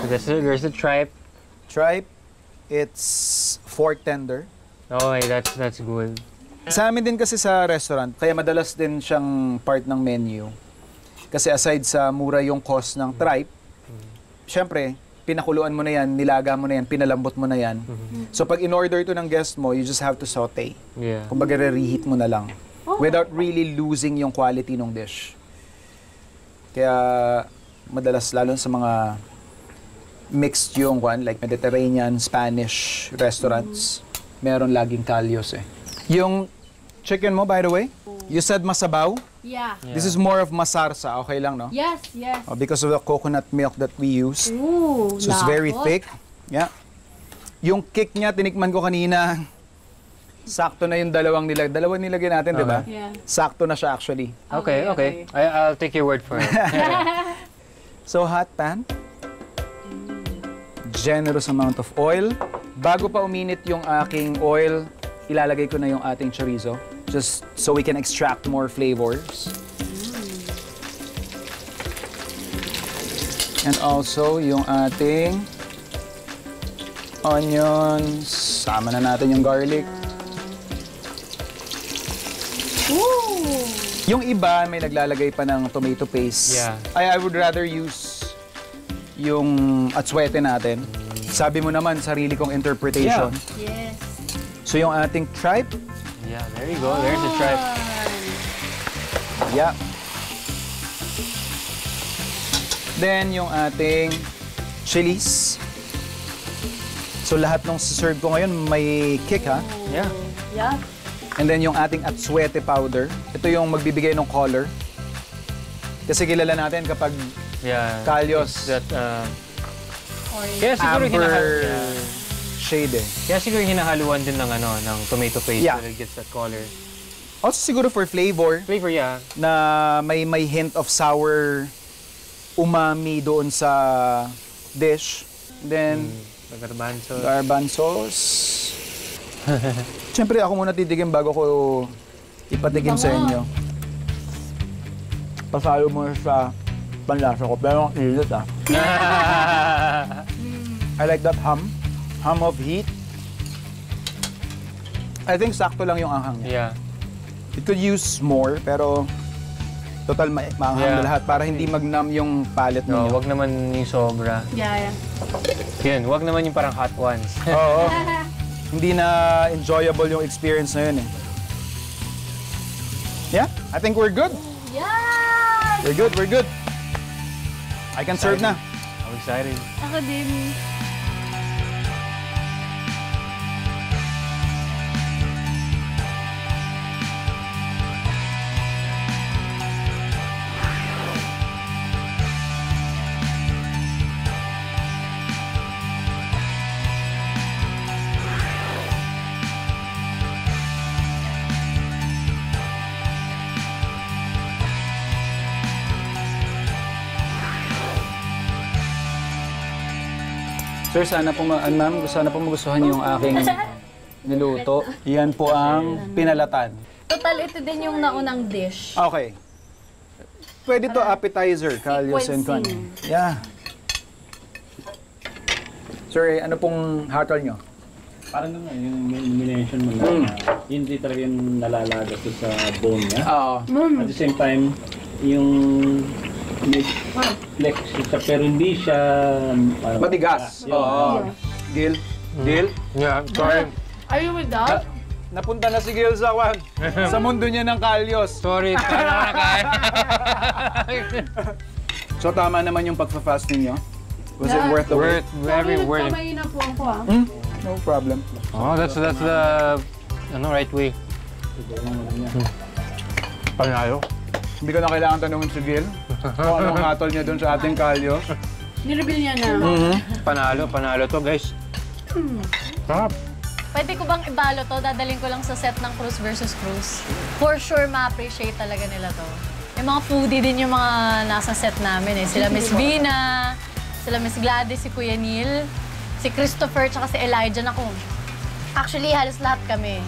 There's the tripe. Tripe, it's fork tender. Oh, hey, that's good. Sa amin din kasi sa restaurant, kaya madalas din siyang part ng menu. Kasi aside sa mura yung cost ng tripe, syempre, pinakuluan mo na yan, nilaga mo na yan, pinalambot mo na yan. So pag in-order to ng guest mo, you just have to saute. Yeah. Kumbaga re-reheat mo na lang. Without really losing yung quality ng dish. Kaya madalas, lalo sa mga mixed yung like Mediterranean, Spanish restaurants, meron laging kalyos eh. Yung chicken mo, by the way, you said masabaw? Yeah. This is more of masarsa, okay lang, no? Yes, yes. Because of the coconut milk that we use. Ooh, So it's very lapot. thick. Yeah. Yung kick niya, tinikman ko kanina, sakto na yung dalawang nilagay natin, di ba? Yeah. Sakto na siya actually. Okay. I'll take your word for it. So hot pan. Generous amount of oil. Bago pa uminit yung aking oil, ilalagay ko na yung ating chorizo. Just so we can extract more flavors. And also yung ating onions. Sama na natin yung garlic. Ooh. Yung iba may naglalagay pa ng tomato paste. Yeah. I would rather use yung atsuete natin. Sabi mo naman, sarili kong interpretation. Yes. So yung ating tripe. Yeah, there you go. There's the tripe. Yeah. Then yung ating chilies. So lahat ng serve ko ngayon may kick, ha? Yeah. Yeah. And then yung ating atsuete powder. Ito yung magbibigay ng color. Kasi kilala natin kapag Yeah. kalyos, That, Orange. kaya siguro amber shade eh. Kaya siguro hinahaluan din ng ng tomato paste Yeah. so that it gets that color. Also siguro for flavor, Flavor, yeah. na may hint of sour umami doon sa dish. Then, Garbanzo. garbanzos. Siyempre, ako muna titigim bago ko ipatigim sa inyo. Pasalo mo sa panlasa ko, pero ang ilit ah. I like that hum of heat. I think sakto lang yung anghang niya. Yeah. It could use more, pero total maanghang Yeah. na lahat para hindi magnam yung palate No, ninyo. wag naman yung sobra. Yeah, yeah. Yun, wag naman yung parang hot ones. Oo. Hindi na enjoyable yung experience na yun eh. Yeah, I think we're good. Yes! We're good. I can serve na. I'm excited. Ako din. Sir, sana po, ma'am, sana po magustuhan yung aking niluto. Yan po ang pinalatan. Total, ito din yung naunang dish. Okay. Pwede to appetizer, kalyos and kwan. Sequencing. Yeah. Sir, ano pong hatol nyo? Parang naman, yung elimination mo na, hindi talaga yung nalalaga to sa bone niya. Oo. At the same time, yung may flex siya, pero hindi siya parang Matigas. yun. Oo. Gil? Gil? Yeah, sorry. Are you with that? Napunta na si Gil sa kwan. Sa mundo niya ng kalyos. Sorry, parang nakakain. So tama naman yung pagpa-fasting nyo? Was it Yeah. worth the wait? Very worth it. Kamay na po ako ah. No problem. Oh, that's the right way. Panalo. Hindi ko na kailangan tanungin si Gil kung anong hatol niya doon sa ating kalyos. Nireveal niya na. Panalo to, guys. Sarap. Pwede ko bang ibalo to? Dadaling ko lang sa set ng Cruz versus Cruz. For sure, ma-appreciate talaga nila to. Yung mga foodie din yung mga nasa set namin eh. Sila Miss Vina, sila Miss Gladys, si Kuya Neil, si Christopher, tsaka si Elijah. Naku, actually, halos lahat kami.